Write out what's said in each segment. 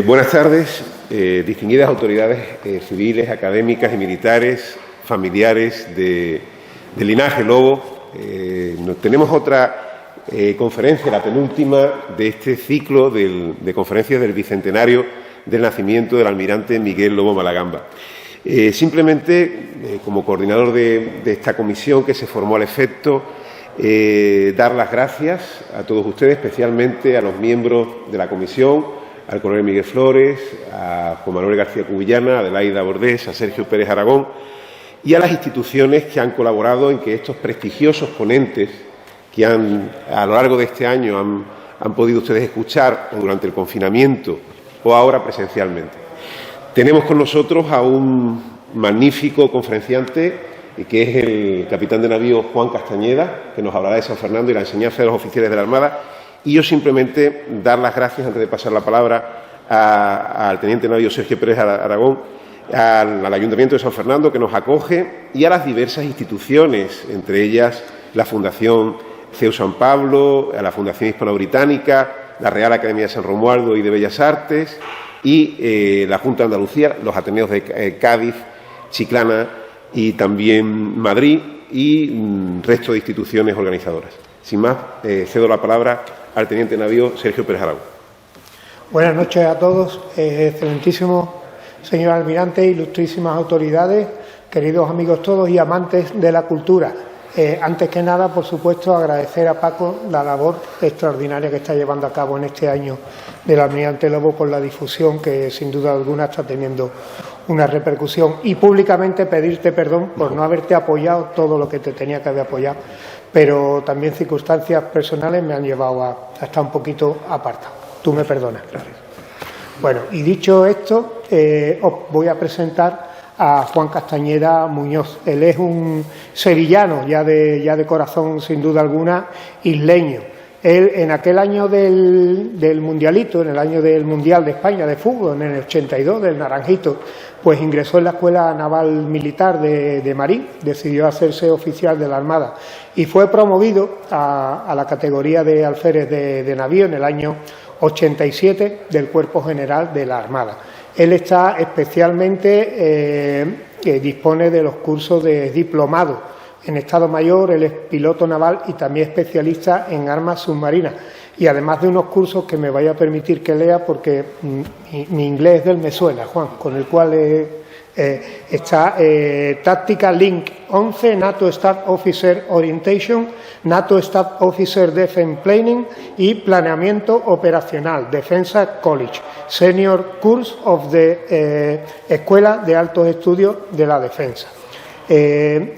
Buenas tardes, distinguidas autoridades civiles, académicas y militares, familiares del linaje Lobo. Tenemos otra conferencia, la penúltima de este ciclo de conferencias del bicentenario del nacimiento del almirante Miguel Lobo Malagamba. Simplemente, como coordinador de esta comisión que se formó al efecto, dar las gracias a todos ustedes, especialmente a los miembros de la comisión, al coronel Miguel Flores, a Juan Manuel García Cubillana, a Adelaida Bordés, a Sergio Pérez Aragón y a las instituciones que han colaborado en que estos prestigiosos ponentes que a lo largo de este año han podido ustedes escuchar durante el confinamiento o ahora presencialmente. Tenemos con nosotros a un magnífico conferenciante que es el capitán de navío Juan Castañeda, que nos hablará de San Fernando y la enseñanza de los oficiales de la Armada. Y yo simplemente dar las gracias, antes de pasar la palabra, al teniente de navío Sergio Pérez Aragón, al Ayuntamiento de San Fernando, que nos acoge, y a las diversas instituciones, entre ellas la Fundación CEU San Pablo, a la Fundación Hispano-Británica, la Real Academia de San Romualdo y de Bellas Artes, y la Junta de Andalucía, los Ateneos de Cádiz, Chiclana y también Madrid, y resto de instituciones organizadoras. Sin más, cedo la palabra al teniente de navío Sergio Pérez Aragón. Buenas noches a todos, excelentísimo señor almirante, ilustrísimas autoridades, queridos amigos todos y amantes de la cultura. Antes que nada, por supuesto, agradecer a Paco la labor extraordinaria que está llevando a cabo en este año del almirante Lobo con la difusión que, sin duda alguna, está teniendo una repercusión. Y públicamente pedirte perdón por no haberte apoyado todo lo que te tenía que haber apoyado, pero también circunstancias personales me han llevado a estar un poquito apartado. Tú me perdonas. Gracias. Bueno, y dicho esto, os voy a presentar a Juan Castañeda Muñoz. Él es un sevillano, ya de corazón, sin duda alguna, isleño. Él, en aquel año del Mundialito, en el año del Mundial de España de fútbol, en el 82, del Naranjito, pues ingresó en la Escuela Naval Militar de Marín, decidió hacerse oficial de la Armada y fue promovido a la categoría de alférez de navío en el año 87 del Cuerpo General de la Armada. Él está especialmente, dispone de los cursos de diplomado en Estado Mayor, él es piloto naval y también especialista en armas submarinas. Y además de unos cursos que me vaya a permitir que lea porque mi inglés del me suena, Juan, con el cual está Tactical Link 11, NATO Staff Officer Orientation, NATO Staff Officer Defense Planning y Planeamiento Operacional, Defensa College, Senior Course of the Escuela de Altos Estudios de la Defensa.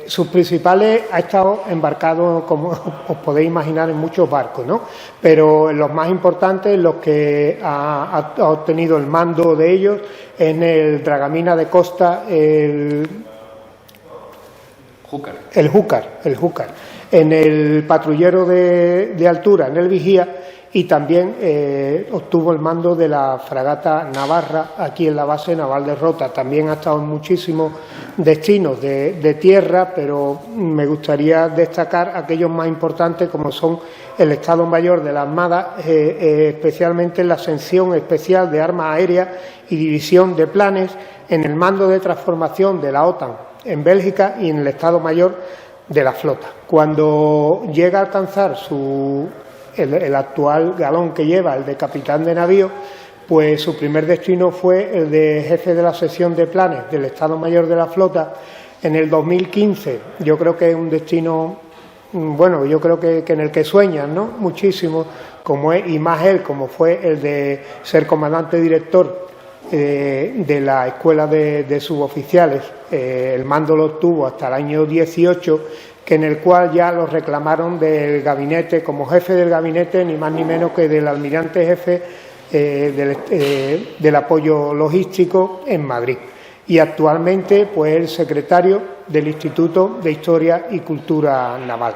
Sus principales ha estado embarcado, como os podéis imaginar, en muchos barcos, ¿no? Pero los más importantes, los que ha obtenido el mando de ellos, en el Dragamina de Costa, el Júcar, en el patrullero de altura, en el Vigía, y también obtuvo el mando de la fragata Navarra aquí en la base naval de Rota. También ha estado en muchísimos destinos de tierra, pero me gustaría destacar aquellos más importantes como son el Estado Mayor de la Armada, especialmente en la sección especial de armas aéreas y división de planes, en el mando de transformación de la OTAN en Bélgica y en el Estado Mayor de la flota. Cuando llega a alcanzar el actual galón que lleva, el de capitán de navío, pues su primer destino fue el de jefe de la sección de planes del Estado Mayor de la Flota en el 2015. Yo creo que es un destino, bueno, yo creo que en el que sueñan, ¿no? Muchísimo, como es, y más él, como fue el de ser comandante director de la escuela de suboficiales. El mando lo obtuvo hasta el año 18, en el cual ya lo reclamaron del gabinete, como jefe del gabinete, ni más ni menos que del almirante jefe del apoyo logístico en Madrid. Y actualmente, pues, el secretario del Instituto de Historia y Cultura Naval.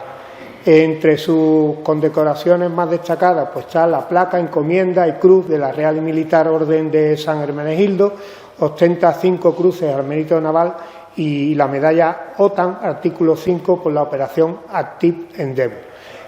Entre sus condecoraciones más destacadas, pues está la placa, encomienda y cruz de la Real y Militar Orden de San Hermenegildo, ostenta 5 cruces al mérito naval y la medalla OTAN, artículo 5, por la operación Active Endeavour.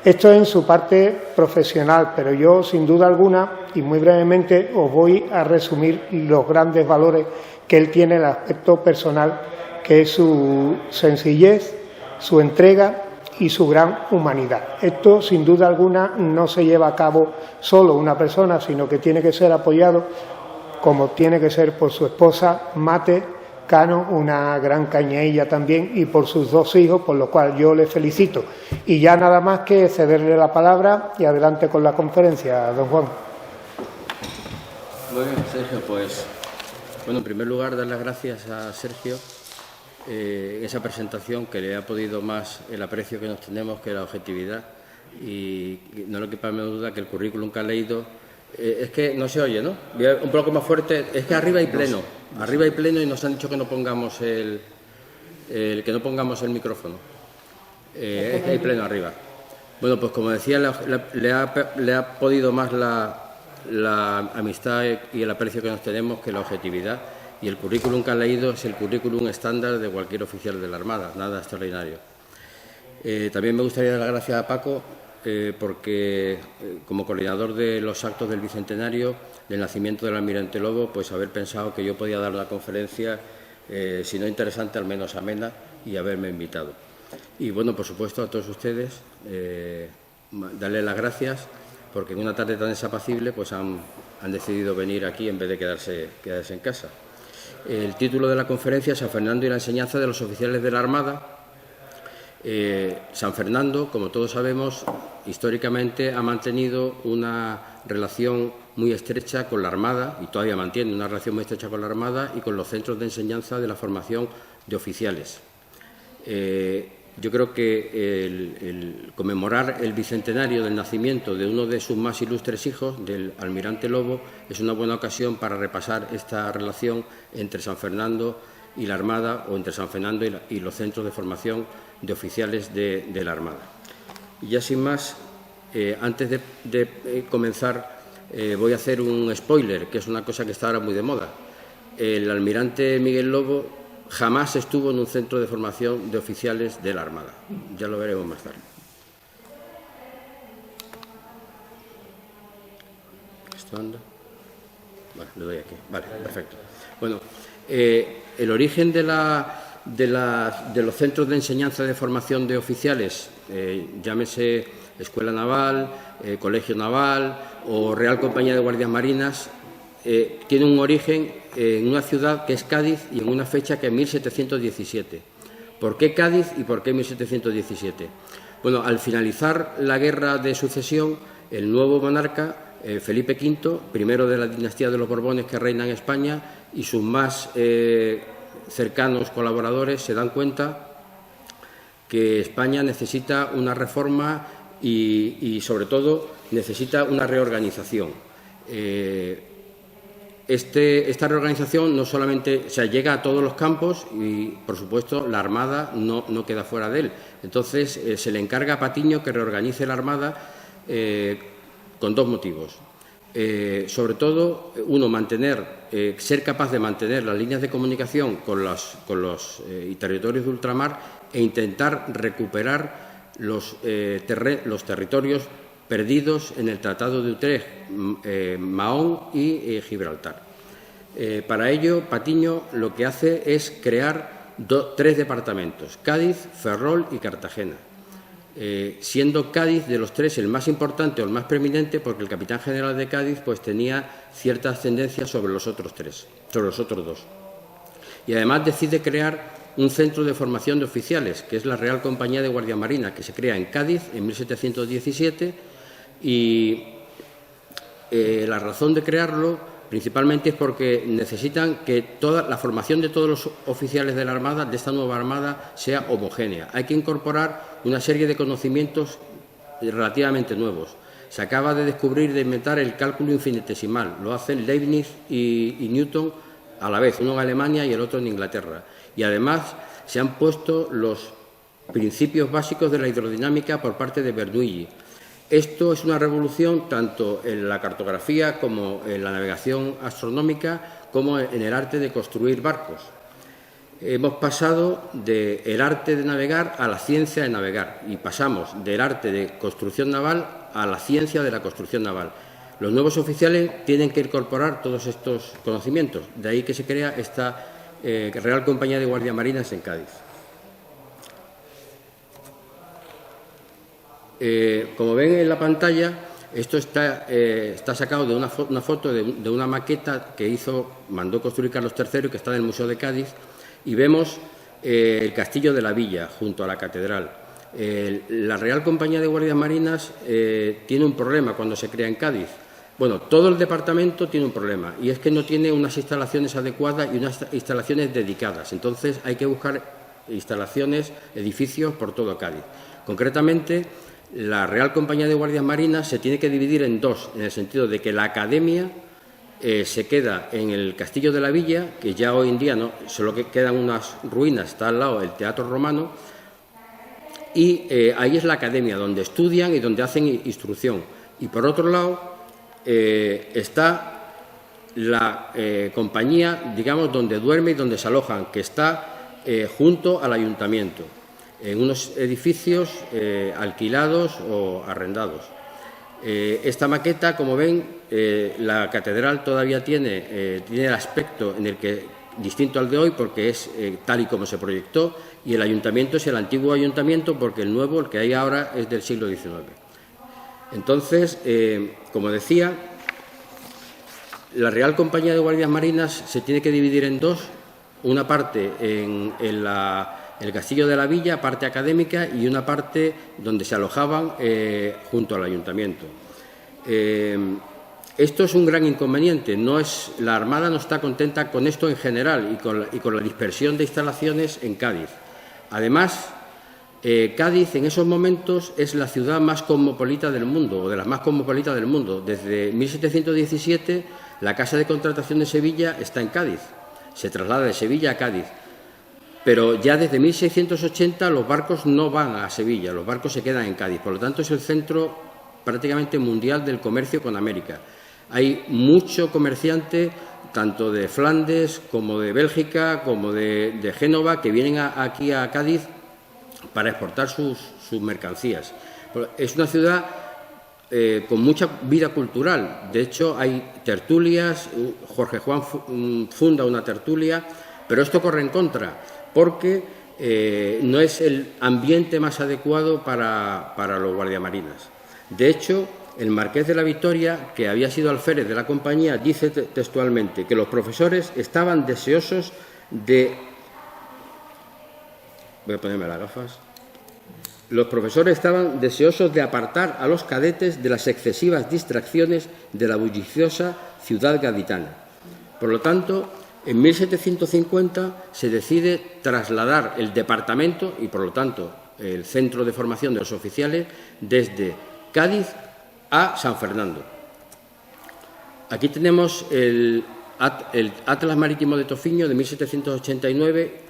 Esto en su parte profesional, pero yo, sin duda alguna, y muy brevemente, os voy a resumir los grandes valores que él tiene en el aspecto personal, que es su sencillez, su entrega y su gran humanidad. Esto, sin duda alguna, no se lleva a cabo solo una persona, sino que tiene que ser apoyado, como tiene que ser, por su esposa, Mate Cano, una gran cañailla también, y por sus 2 hijos, por lo cual yo le felicito. Y ya nada más que cederle la palabra y adelante con la conferencia, don Juan. Muy bien, Sergio, pues, bueno, en primer lugar, dar las gracias a Sergio en esa presentación, que le ha podido más el aprecio que nos tenemos que la objetividad, y no le quepa menos duda que el currículum que ha leído es que no se oye, ¿no? Un poco más fuerte. Es que arriba hay pleno. Arriba hay pleno y nos han dicho que no pongamos el micrófono. Es que hay pleno arriba. Bueno, pues como decía, le ha podido más la amistad y el aprecio que nos tenemos que la objetividad. Y el currículum que ha leído es el currículum estándar de cualquier oficial de la Armada, nada extraordinario. También me gustaría dar las gracias a Paco, porque como coordinador de los actos del Bicentenario del nacimiento del Almirante Lobo, pues haber pensado que yo podía dar una conferencia, si no interesante, al menos amena, y haberme invitado. Y bueno, por supuesto, a todos ustedes, darles las gracias, porque en una tarde tan desapacible pues han decidido venir aquí en vez de quedarse en casa. El título de la conferencia es San Fernando y la enseñanza de los oficiales de la Armada. San Fernando, como todos sabemos, históricamente ha mantenido una relación muy estrecha con la Armada, y todavía mantiene una relación muy estrecha con la Armada y con los centros de enseñanza de la formación de oficiales. Yo creo que el conmemorar el bicentenario del nacimiento de uno de sus más ilustres hijos, del Almirante Lobo, es una buena ocasión para repasar esta relación entre San Fernando y la Armada, o entre San Fernando y los centros de formación de oficiales de la Armada. Y ya sin más, antes de comenzar, voy a hacer un spoiler, que es una cosa que está ahora muy de moda. El almirante Miguel Lobo jamás estuvo en un centro de formación de oficiales de la Armada. Ya lo veremos más tarde. ¿Esto anda? Bueno, le doy aquí. Vale, perfecto. Bueno, el origen de los centros de enseñanza de formación de oficiales, llámese Escuela Naval, Colegio Naval o Real Compañía de Guardias Marinas, tiene un origen en una ciudad que es Cádiz y en una fecha que es 1717. ¿Por qué Cádiz y por qué 1717? Bueno, al finalizar la Guerra de Sucesión, el nuevo monarca, Felipe V, primero de la dinastía de los Borbones que reina en España, y sus más cercanos colaboradores se dan cuenta que España necesita una reforma y sobre todo, necesita una reorganización. Esta reorganización no solamente llega a todos los campos y, por supuesto, la Armada no queda fuera de él. Entonces, se le encarga a Patiño que reorganice la Armada con 2 motivos. Sobre todo, uno, ser capaz de mantener las líneas de comunicación con los territorios de ultramar e intentar recuperar los territorios perdidos en el Tratado de Utrecht, Mahón y Gibraltar. Para ello, Patiño lo que hace es crear 3 departamentos, Cádiz, Ferrol y Cartagena, siendo Cádiz de los 3 el más importante o el más preeminente, porque el capitán general de Cádiz pues tenía cierta ascendencia sobre los otros 2. Y además decide crear un centro de formación de oficiales, que es la Real Compañía de Guardia Marina, que se crea en Cádiz en 1717, y la razón de crearlo principalmente es porque necesitan que toda la formación de todos los oficiales de la Armada, de esta nueva Armada, sea homogénea. Hay que incorporar una serie de conocimientos relativamente nuevos. Se acaba de descubrir, de inventar el cálculo infinitesimal. Lo hacen Leibniz y Newton a la vez, uno en Alemania y el otro en Inglaterra. Y además se han puesto los principios básicos de la hidrodinámica por parte de Bernoulli. Esto es una revolución tanto en la cartografía como en la navegación astronómica, como en el arte de construir barcos. hemos pasado del arte de navegar a la ciencia de navegar y pasamos del arte de construcción naval a la ciencia de la construcción naval. Los nuevos oficiales tienen que incorporar todos estos conocimientos, de ahí que se crea esta Real Compañía de Guardias Marinas en Cádiz. Como ven en la pantalla, esto está sacado de una foto de una maqueta que mandó construir Carlos III, que está en el Museo de Cádiz, y vemos el Castillo de la Villa, junto a la catedral. La Real Compañía de Guardias Marinas tiene un problema cuando se crea en Cádiz. Bueno, todo el departamento tiene un problema, y es que no tiene unas instalaciones adecuadas y unas instalaciones dedicadas. Entonces, hay que buscar instalaciones, edificios por todo Cádiz. Concretamente, la Real Compañía de Guardias Marinas se tiene que dividir en dos, en el sentido de que la academia se queda en el Castillo de la Villa, que ya hoy en día no, solo que quedan unas ruinas, está al lado del Teatro Romano, y ahí es la academia, donde estudian y donde hacen instrucción. Y por otro lado está la compañía, digamos, donde duerme y donde se alojan, que está junto al ayuntamiento, en unos edificios alquilados o arrendados. Esta maqueta, como ven, la catedral todavía tiene el aspecto en el que distinto al de hoy, porque es tal y como se proyectó, y el ayuntamiento es el antiguo ayuntamiento, porque el nuevo, el que hay ahora, es del siglo XIX. Entonces, como decía, la Real Compañía de Guardias Marinas se tiene que dividir en dos, una parte en el Castillo de la Villa, parte académica, y una parte donde se alojaban junto al ayuntamiento. Esto es un gran inconveniente. La Armada no está contenta con esto en general y con la dispersión de instalaciones en Cádiz. Además, Cádiz en esos momentos es la ciudad más cosmopolita del mundo, o de las más cosmopolitas del mundo. Desde 1717, la Casa de Contratación de Sevilla está en Cádiz. Se traslada de Sevilla a Cádiz. Pero ya desde 1680 los barcos no van a Sevilla, los barcos se quedan en Cádiz. Por lo tanto, es el centro prácticamente mundial del comercio con América. Hay mucho comerciante, tanto de Flandes como de Bélgica, como de Génova, que vienen aquí a Cádiz para exportar sus mercancías. Es una ciudad con mucha vida cultural. De hecho, hay tertulias, Jorge Juan funda una tertulia, pero esto corre en contra, porque no es el ambiente más adecuado para los guardiamarinas. De hecho, el marqués de la Victoria, que había sido alférez de la compañía, dice textualmente que los profesores estaban deseosos de... Voy a ponerme las gafas. Los profesores estaban deseosos de apartar a los cadetes de las excesivas distracciones de la bulliciosa ciudad gaditana. Por lo tanto, en 1750 se decide trasladar el departamento y, por lo tanto, el centro de formación de los oficiales desde Cádiz a San Fernando. Aquí tenemos el Atlas Marítimo de Tofiño de 1789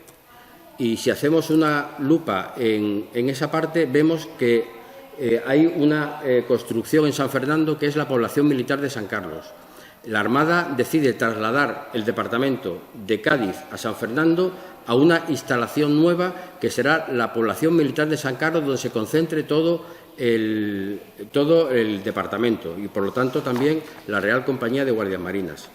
y si hacemos una lupa en esa parte vemos que hay una construcción en San Fernando que es la población militar de San Carlos. La Armada decide trasladar el departamento de Cádiz a San Fernando a una instalación nueva que será la población militar de San Carlos, donde se concentre todo el departamento y, por lo tanto, también la Real Compañía de Guardias Marinas.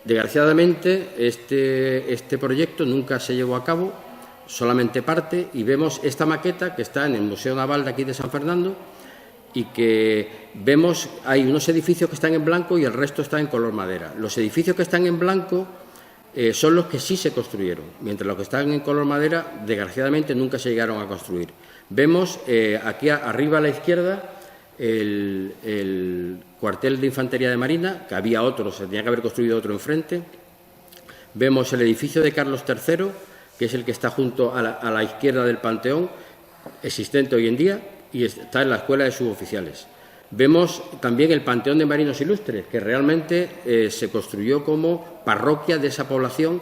Desgraciadamente, este proyecto nunca se llevó a cabo, solamente parte, y vemos esta maqueta que está en el Museo Naval de aquí de San Fernando y que vemos, hay unos edificios que están en blanco y el resto está en color madera. Los edificios que están en blanco son los que sí se construyeron, mientras los que están en color madera, desgraciadamente, nunca se llegaron a construir. Vemos aquí arriba a la izquierda el cuartel de Infantería de Marina, que había otro, se tenía que haber construido otro enfrente. Vemos el edificio de Carlos III, que es el que está junto a la izquierda del Panteón, existente hoy en día, y está en la Escuela de Suboficiales. Vemos también el Panteón de Marinos Ilustres, que realmente se construyó como parroquia de esa población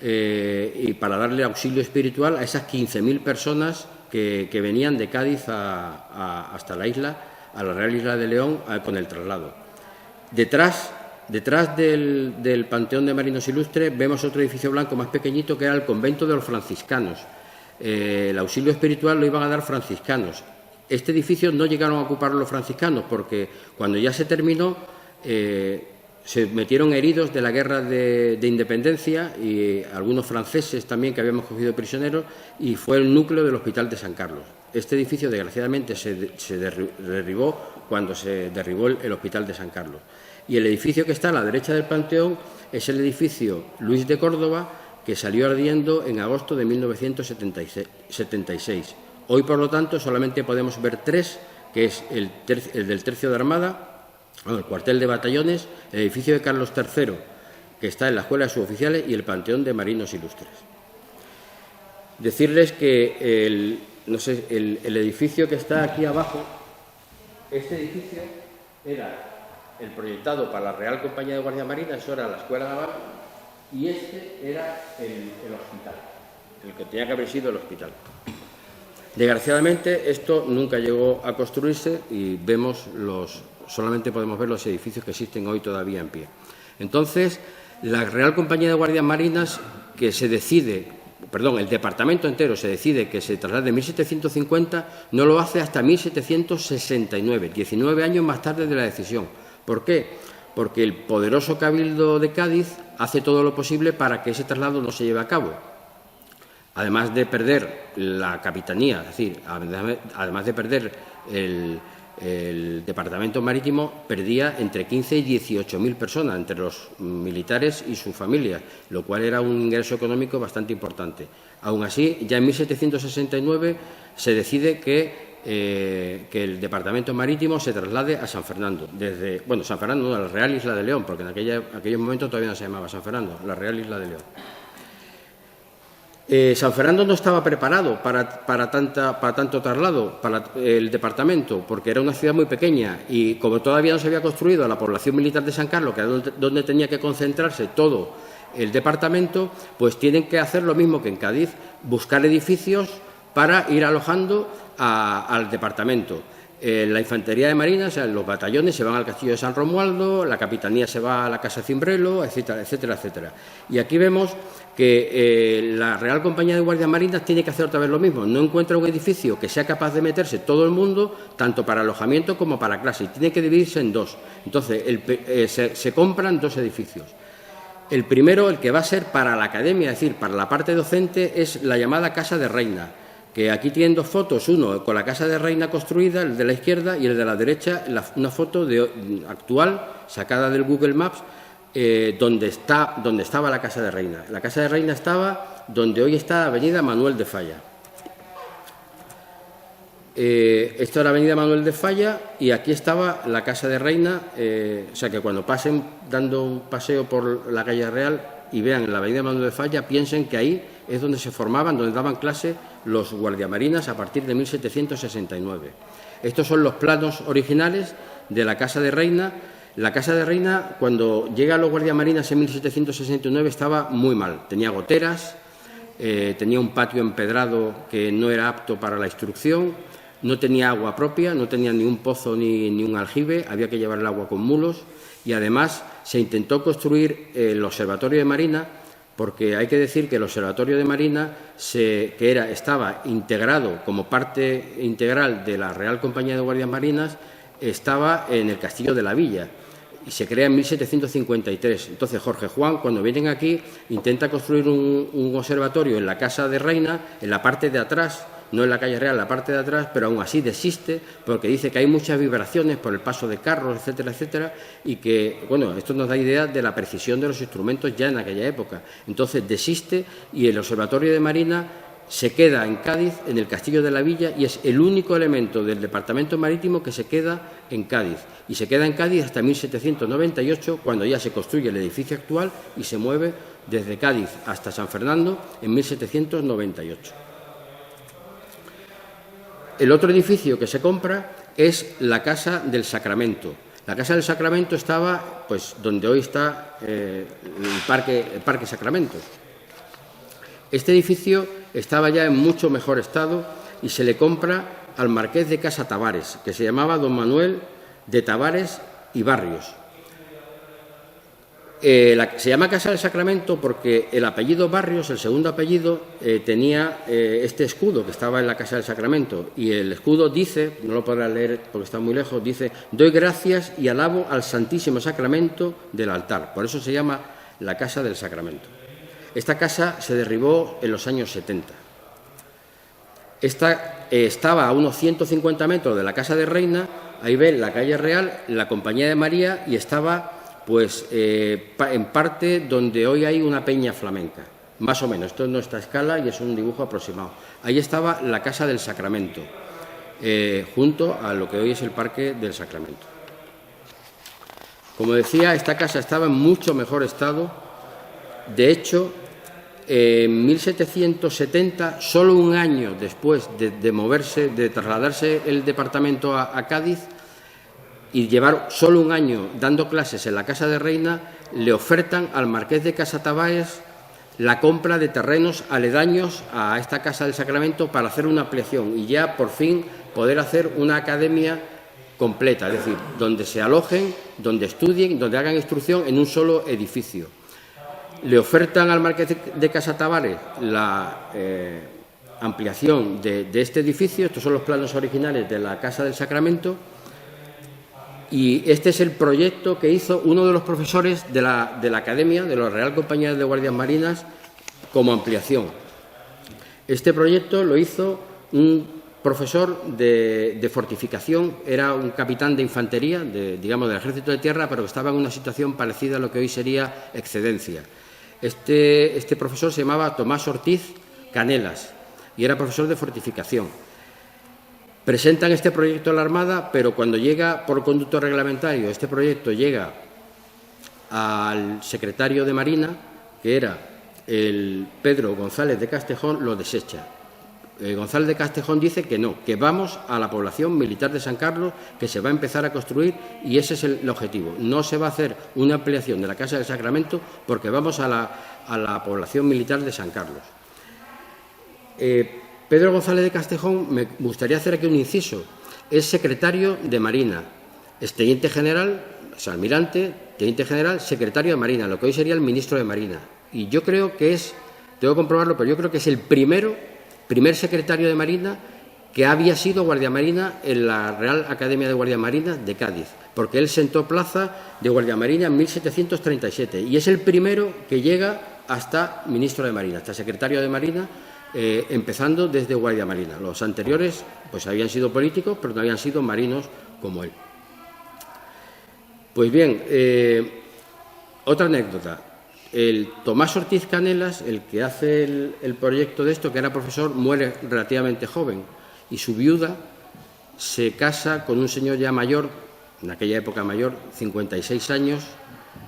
y para darle auxilio espiritual a esas 15.000 personas que venían de Cádiz hasta la isla, a la Real Isla de León, con el traslado. Detrás Detrás del Panteón de Marinos Ilustres vemos otro edificio blanco más pequeñito que era el convento de los franciscanos. El auxilio espiritual lo iban a dar franciscanos. Este edificio no llegaron a ocuparlo los franciscanos porque cuando ya se terminó se metieron heridos de la guerra de independencia y algunos franceses también que habíamos cogido prisioneros y fue el núcleo del Hospital de San Carlos. Este edificio desgraciadamente se derribó cuando se derribó el Hospital de San Carlos. Y el edificio que está a la derecha del Panteón es el edificio Luis de Córdoba, que salió ardiendo en agosto de 1976. Hoy, por lo tanto, solamente podemos ver tres, que es el del Tercio de Armada, el cuartel de batallones, el edificio de Carlos III, que está en la Escuela de Suboficiales, y el Panteón de Marinos Ilustres. Decirles que el edificio que está aquí abajo, este edificio era el proyectado para la Real Compañía de Guardia Marina, eso era la Escuela Naval, y este era el hospital, el que tenía que haber sido el hospital. Desgraciadamente, esto nunca llegó a construirse y solamente podemos ver los edificios que existen hoy todavía en pie. Entonces, la Real Compañía de Guardias Marinas, el departamento entero se decide que se traslade en 1750, no lo hace hasta 1769, 19 años más tarde de la decisión. ¿Por qué? Porque el poderoso Cabildo de Cádiz hace todo lo posible para que ese traslado no se lleve a cabo. Además de perder la capitanía, es decir, además de perder el departamento marítimo, perdía entre 15 y 18.000 personas, entre los militares y sus familias, lo cual era un ingreso económico bastante importante. Aún así, ya en 1769 se decide que el departamento marítimo se traslade a San Fernando. San Fernando no, a la Real Isla de León, porque en aquellos momentos todavía no se llamaba San Fernando, la Real Isla de León. San Fernando no estaba preparado para tanto traslado para el departamento, porque era una ciudad muy pequeña y como todavía no se había construido la población militar de San Carlos, que era donde tenía que concentrarse todo el departamento, pues tienen que hacer lo mismo que en Cádiz, buscar edificios para ir alojando al departamento. La infantería de marina, o sea, los batallones se van al castillo de San Romualdo, la capitanía se va a la casa Cimbrelo, etcétera, etcétera, etcétera. Y aquí vemos que la Real Compañía de Guardias Marinas tiene que hacer otra vez lo mismo. No encuentra un edificio que sea capaz de meterse todo el mundo, tanto para alojamiento como para clase, y tiene que dividirse en dos. Entonces, se compran dos edificios. El primero, el que va a ser para la academia, es decir, para la parte docente, es la llamada Casa de Reina, que aquí tienen dos fotos, uno con la Casa de Reina construida, el de la izquierda, y el de la derecha, una foto actual, sacada del Google Maps, donde estaba la Casa de Reina. La Casa de Reina estaba donde hoy está Avenida Manuel de Falla. Esta era Avenida Manuel de Falla y aquí estaba la Casa de Reina, o sea que cuando pasen dando un paseo por la calle Real y vean la Avenida Manuel de Falla, piensen que ahí es donde se formaban, donde daban clase los guardiamarinas a partir de 1769. Estos son los planos originales de la Casa de Reina. La Casa de Reina, cuando llega a los guardiamarinas en 1769, estaba muy mal. Tenía goteras, tenía un patio empedrado que no era apto para la instrucción, no tenía agua propia, no tenía ni un pozo ni un aljibe, había que llevar el agua con mulos y además se intentó construir el Observatorio de Marina, porque hay que decir que el Observatorio de Marina estaba integrado como parte integral de la Real Compañía de Guardias Marinas, estaba en el Castillo de la Villa y se crea en 1753. Entonces Jorge Juan, cuando vienen aquí, intenta construir un observatorio en la Casa de Reina, en la parte de atrás, no en la calle Real, en la parte de atrás, pero aún así desiste porque dice que hay muchas vibraciones por el paso de carros, etcétera, etcétera, y que, bueno, esto nos da idea de la precisión de los instrumentos ya en aquella época. Entonces desiste y el Observatorio de Marina se queda en Cádiz, en el Castillo de la Villa, y es el único elemento del Departamento Marítimo que se queda en Cádiz. Y se queda en Cádiz hasta 1798, cuando ya se construye el edificio actual y se mueve desde Cádiz hasta San Fernando en 1798. El otro edificio que se compra es la Casa del Sacramento. La Casa del Sacramento estaba, pues, donde hoy está el Parque Sacramento. Este edificio estaba ya en mucho mejor estado y se le compra al marqués de Casa Tavares, que se llamaba don Manuel de Tavares y Barrios. Se llama Casa del Sacramento porque el apellido Barrios, el segundo apellido, tenía este escudo que estaba en la Casa del Sacramento. Y el escudo dice, no lo podrás leer porque está muy lejos, dice: doy gracias y alabo al Santísimo Sacramento del altar. Por eso se llama la Casa del Sacramento. Esta casa se derribó en los años 70. Esta estaba a unos 150 metros de la Casa de Reina. Ahí ven la calle Real, la Compañía de María, y estaba pues en parte donde hoy hay una peña flamenca, más o menos. Esto es nuestra escala y es un dibujo aproximado. Ahí estaba la Casa del Sacramento, junto a lo que hoy es el Parque del Sacramento. Como decía, esta casa estaba en mucho mejor estado. De hecho, en 1770, solo un año después de trasladarse el departamento a Cádiz, y llevar solo un año dando clases en la Casa de Reina, le ofertan al marqués de Casatabáez la compra de terrenos aledaños a esta Casa del Sacramento para hacer una ampliación y ya por fin poder hacer una academia completa, es decir, donde se alojen, donde estudien, donde hagan instrucción en un solo edificio. Le ofertan al marqués de Casatabáez la ampliación de este edificio. Estos son los planos originales de la Casa del Sacramento. Y este es el proyecto que hizo uno de los profesores de la Academia, de la Real Compañía de Guardias Marinas, como ampliación. Este proyecto lo hizo un profesor de fortificación, era un capitán de infantería, digamos, del Ejército de Tierra, pero que estaba en una situación parecida a lo que hoy sería excedencia. Este profesor se llamaba Tomás Ortiz Canelas y era profesor de fortificación. Presentan este proyecto a la Armada, pero cuando llega por conducto reglamentario, este proyecto llega al secretario de Marina, que era el Pedro González de Castejón, lo desecha. González de Castejón dice que no, que vamos a la población militar de San Carlos, que se va a empezar a construir y ese es el objetivo. No se va a hacer una ampliación de la Casa del Sacramento porque vamos a la población militar de San Carlos. Pedro González de Castejón, me gustaría hacer aquí un inciso, es secretario de Marina, es teniente general, o sea, almirante, teniente general, secretario de Marina, lo que hoy sería el ministro de Marina. Y yo creo que tengo que comprobarlo, pero yo creo que es el primer secretario de Marina que había sido guardia marina en la Real Academia de Guardia Marina de Cádiz, porque él sentó plaza de guardia marina en 1737 y es el primero que llega hasta ministro de Marina, hasta secretario de Marina, empezando desde Guardia Marina. Los anteriores pues habían sido políticos, pero no habían sido marinos como él. Pues bien, otra anécdota. El Tomás Ortiz Canelas, el que hace el proyecto de esto, que era profesor, muere relativamente joven y su viuda se casa con un señor ya mayor, en aquella época mayor, 56 años,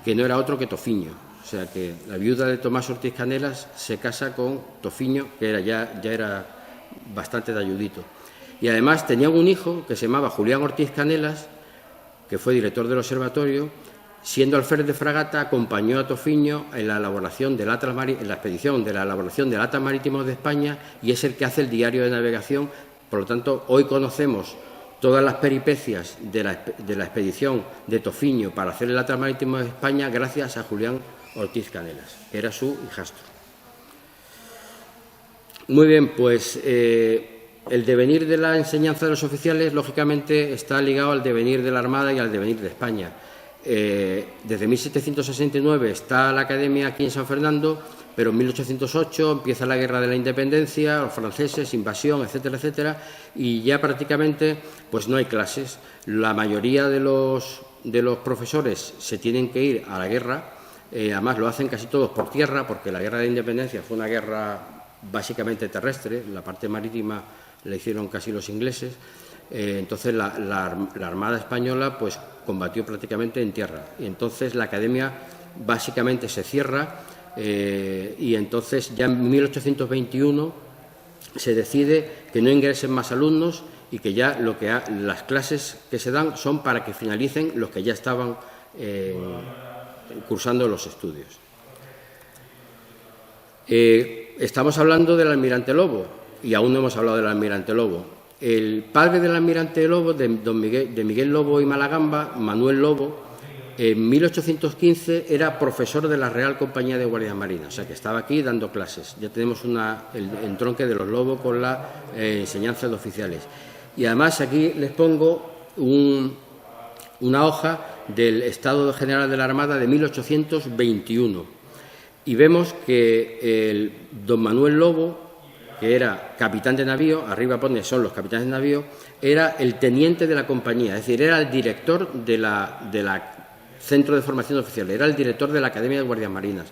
que no era otro que Tofiño. O sea que la viuda de Tomás Ortiz Canelas se casa con Tofiño, que ya era bastante talludito. Y además tenía un hijo que se llamaba Julián Ortiz Canelas, que fue director del observatorio. Siendo alférez de fragata, acompañó a Tofiño en la elaboración del Atlas en la expedición de la elaboración del Atlas Marítimo de España y es el que hace el diario de navegación. Por lo tanto, hoy conocemos todas las peripecias de la expedición de Tofiño para hacer el Atlas Marítimo de España gracias a Julián Ortiz Canelas, que era su hijastro. Muy bien, pues el devenir de la enseñanza de los oficiales, lógicamente, está ligado al devenir de la Armada y al devenir de España. Desde 1769 está la Academia aquí en San Fernando, pero en 1808 empieza la Guerra de la Independencia, los franceses, invasión, etcétera, etcétera, y ya prácticamente pues no hay clases. La mayoría de los profesores se tienen que ir a la guerra, además lo hacen casi todos por tierra, porque la Guerra de la Independencia fue una guerra básicamente terrestre, la parte marítima la hicieron casi los ingleses. Entonces la Armada Española pues combatió prácticamente en tierra y entonces la Academia básicamente se cierra y entonces ya en 1821 se decide que no ingresen más alumnos y que ya las clases que se dan son para que finalicen los que ya estaban cursando los estudios. Estamos hablando del almirante Lobo y aún no hemos hablado del almirante Lobo. El padre del almirante Lobo, de Miguel Lobo y Malagamba, Manuel Lobo, En 1815 era profesor de la Real Compañía de Guardias Marinas, o sea que estaba aquí dando clases. Ya tenemos el entronque de los Lobos con la enseñanza de oficiales. Y además aquí les pongo una hoja del Estado General de la Armada de 1821 y vemos que el don Manuel Lobo, que era capitán de navío, arriba pone son los capitanes de navío, era el teniente de la compañía, es decir, era el director de la Centro de Formación Oficial, era el director de la Academia de Guardias Marinas.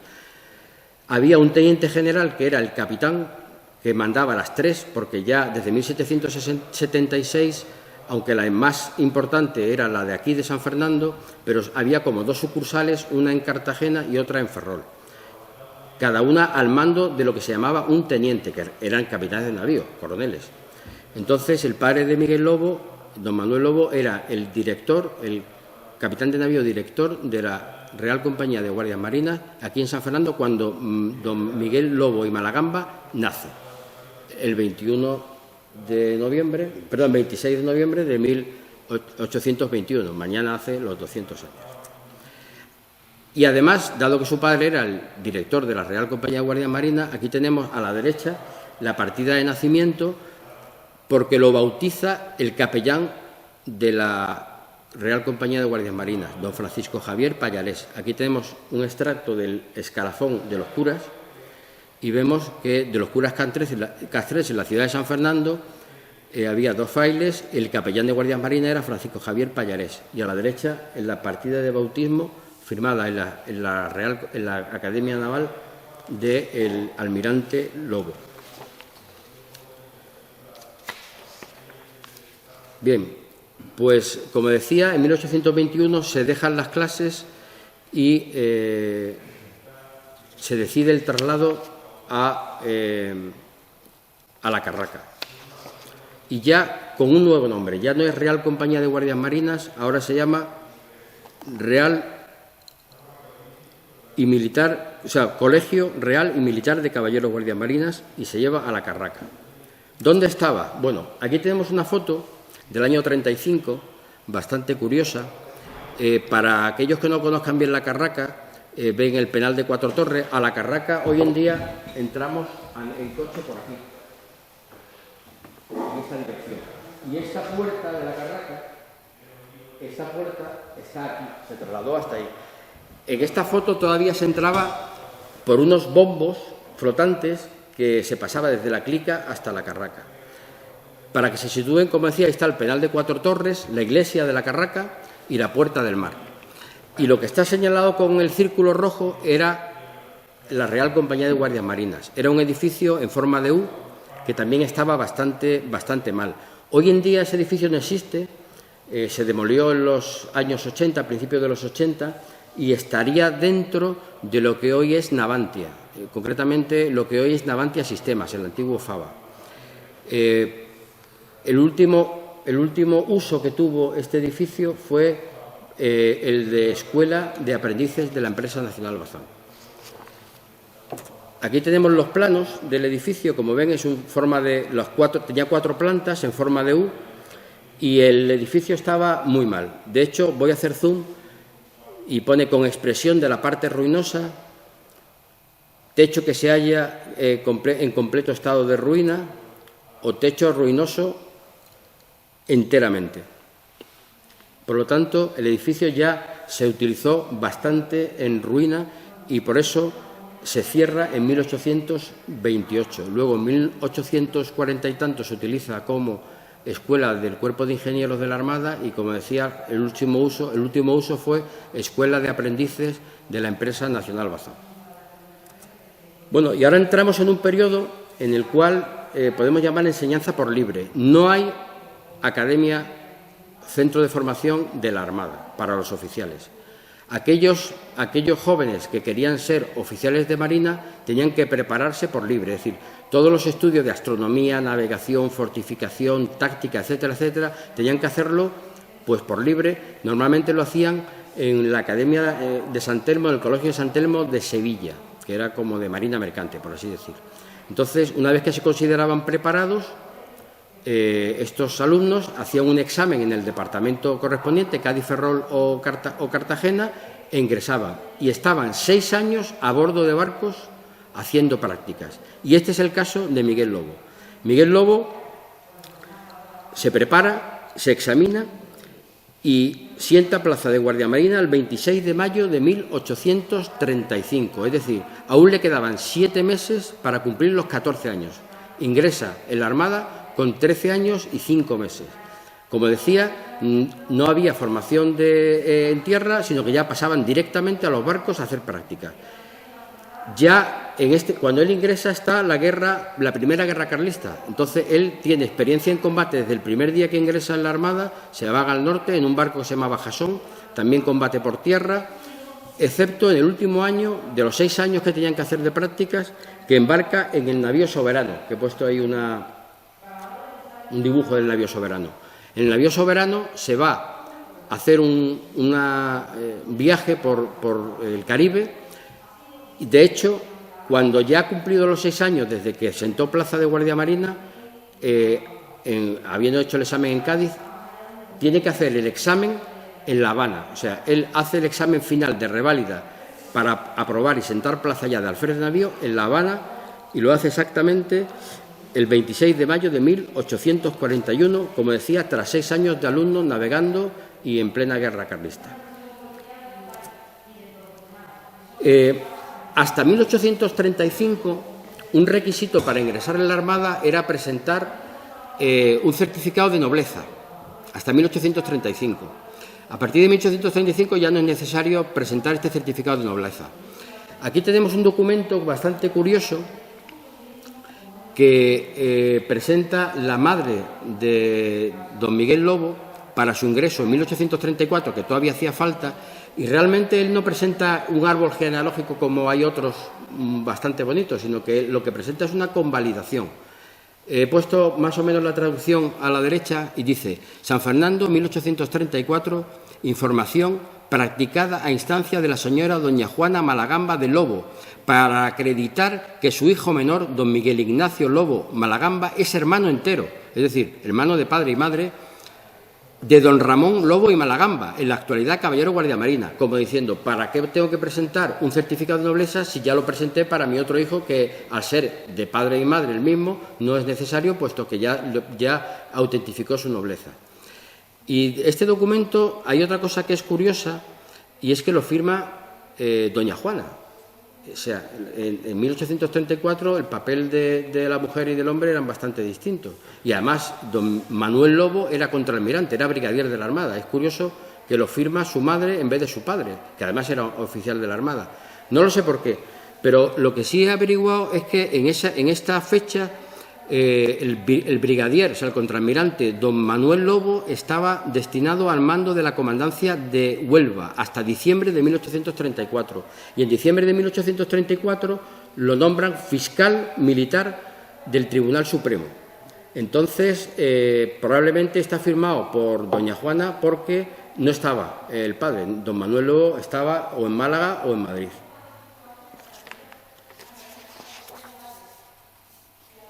Había un teniente general que era el capitán, que mandaba las tres, porque ya desde 1776, aunque la más importante era la de aquí de San Fernando, pero había como dos sucursales, una en Cartagena y otra en Ferrol, cada una al mando de lo que se llamaba un teniente, que eran capitanes de navío, coroneles. Entonces, el padre de Miguel Lobo, don Manuel Lobo, era el director, el capitán de navío director de la Real Compañía de Guardias Marinas aquí en San Fernando cuando don Miguel Lobo y Malagamba nace el 26 de noviembre de 1821. Mañana hace los 200 años. Y además, dado que su padre era el director de la Real Compañía de Guardias Marinas, aquí tenemos a la derecha la partida de nacimiento porque lo bautiza el capellán de la Real Compañía de Guardias Marinas, don Francisco Javier Payalés. Aquí tenemos un extracto del escalafón de los curas y vemos que de los curas castres en la ciudad de San Fernando había dos frailes, el capellán de Guardias Marinas era Francisco Javier Payalés y a la derecha en la partida de bautismo firmada en la Academia Naval del almirante Lobo. Bien. Pues, como decía, en 1821 se dejan las clases y se decide el traslado a la Carraca. Y ya con un nuevo nombre, ya no es Real Compañía de Guardias Marinas, ahora se llama Real y Militar, o sea, Colegio Real y Militar de Caballeros Guardias Marinas y se lleva a la Carraca. ¿Dónde estaba? Bueno, aquí tenemos una foto del año 35, bastante curiosa. Para aquellos que no conozcan bien la Carraca, ven el penal de Cuatro Torres. A la Carraca hoy en día entramos en coche por aquí, en esta dirección. Y esta puerta de la Carraca, esta puerta está aquí, se trasladó hasta ahí. En esta foto todavía se entraba por unos bombos flotantes que se pasaba desde la Clica hasta la Carraca. Para que se sitúen, como decía, ahí está el penal de Cuatro Torres, la iglesia de la Carraca y la Puerta del Mar. Y lo que está señalado con el círculo rojo era la Real Compañía de Guardias Marinas. Era un edificio en forma de U que también estaba bastante mal. Hoy en día ese edificio no existe, se demolió en los años 80, a principios de los 80, y estaría dentro de lo que hoy es Navantia, concretamente lo que hoy es Navantia Sistemas, el antiguo FABA. El último uso que tuvo este edificio fue el de Escuela de Aprendices de la Empresa Nacional Bazán. Aquí tenemos los planos del edificio, como ven, es en forma de tenía 4 plantas en forma de U y el edificio estaba muy mal. De hecho, voy a hacer zoom y pone con expresión de la parte ruinosa, techo que se halla en completo estado de ruina o techo ruinoso enteramente. Por lo tanto, el edificio ya se utilizó bastante en ruina y por eso se cierra en 1828. Luego, en 1840 y tanto, se utiliza como escuela del Cuerpo de Ingenieros de la Armada y, como decía, el último uso fue Escuela de Aprendices de la Empresa Nacional Bazán. Bueno, y ahora entramos en un periodo en el cual podemos llamar enseñanza por libre. No hay academia, centro de formación de la Armada para los oficiales. Aquellos jóvenes que querían ser oficiales de Marina tenían que prepararse por libre, es decir, todos los estudios de astronomía, navegación, fortificación, táctica, etcétera, etcétera, tenían que hacerlo pues por libre. Normalmente lo hacían en la Academia de San Telmo, en el Colegio de San Telmo de Sevilla, que era como de Marina Mercante, por así decir. Entonces, una vez que se consideraban preparados, estos alumnos hacían un examen en el departamento correspondiente, Cádiz, Ferrol o Cartagena, e ingresaban. Y estaban 6 años a bordo de barcos haciendo prácticas. Y este es el caso de Miguel Lobo. Miguel Lobo se prepara, se examina y sienta plaza de guardia marina el 26 de mayo de 1835. Es decir, aún le quedaban 7 meses para cumplir los 14 años. Ingresa en la Armada con 13 años y 5 meses. Como decía, no había formación en tierra, sino que ya pasaban directamente a los barcos a hacer práctica. Ya cuando él ingresa está la primera guerra carlista. Entonces él tiene experiencia en combate desde el primer día que ingresa en la Armada, se va al norte en un barco que se llama Jasón, también combate por tierra, excepto en el último año, de los 6 años que tenían que hacer de prácticas, que embarca en el navío Soberano, que he puesto ahí un dibujo del navío Soberano. En el navío Soberano se va a hacer un viaje por el Caribe. Y de hecho, cuando ya ha cumplido los 6 años desde que sentó plaza de guardia marina, habiendo hecho el examen en Cádiz, tiene que hacer el examen en La Habana. O sea, él hace el examen final de reválida para aprobar y sentar plaza ya de alférez de navío en La Habana, y lo hace exactamente el 26 de mayo de 1841, como decía, tras 6 años de alumnos navegando y en plena guerra carlista. Hasta 1835, un requisito para ingresar en la Armada era presentar un certificado de nobleza, hasta 1835. A partir de 1835 ya no es necesario presentar este certificado de nobleza. Aquí tenemos un documento bastante curioso que presenta la madre de don Miguel Lobo para su ingreso en 1834, que todavía hacía falta, y realmente él no presenta un árbol genealógico como hay otros bastante bonitos, sino que lo que presenta es una convalidación. He puesto más o menos la traducción a la derecha y dice: San Fernando, 1834, información practicada a instancia de la señora doña Juana Malagamba de Lobo, para acreditar que su hijo menor, don Miguel Ignacio Lobo Malagamba, es hermano entero, es decir, hermano de padre y madre, de don Ramón Lobo y Malagamba, en la actualidad caballero guardia marina, como diciendo, ¿para qué tengo que presentar un certificado de nobleza si ya lo presenté para mi otro hijo, que al ser de padre y madre el mismo, no es necesario, puesto que ya autentificó su nobleza? Y este documento, hay otra cosa que es curiosa, y es que lo firma doña Juana. O sea, en 1834 el papel de la mujer y del hombre eran bastante distintos. Y además, don Manuel Lobo era contraalmirante, era brigadier de la Armada. Es curioso que lo firma su madre en vez de su padre, que además era oficial de la Armada. No lo sé por qué, pero lo que sí he averiguado es que en esta fecha el brigadier, o sea, el contraalmirante don Manuel Lobo, estaba destinado al mando de la comandancia de Huelva hasta diciembre de 1834. Y en diciembre de 1834 lo nombran fiscal militar del Tribunal Supremo. Entonces, probablemente está firmado por doña Juana, porque no estaba el padre. Don Manuel Lobo estaba o en Málaga o en Madrid.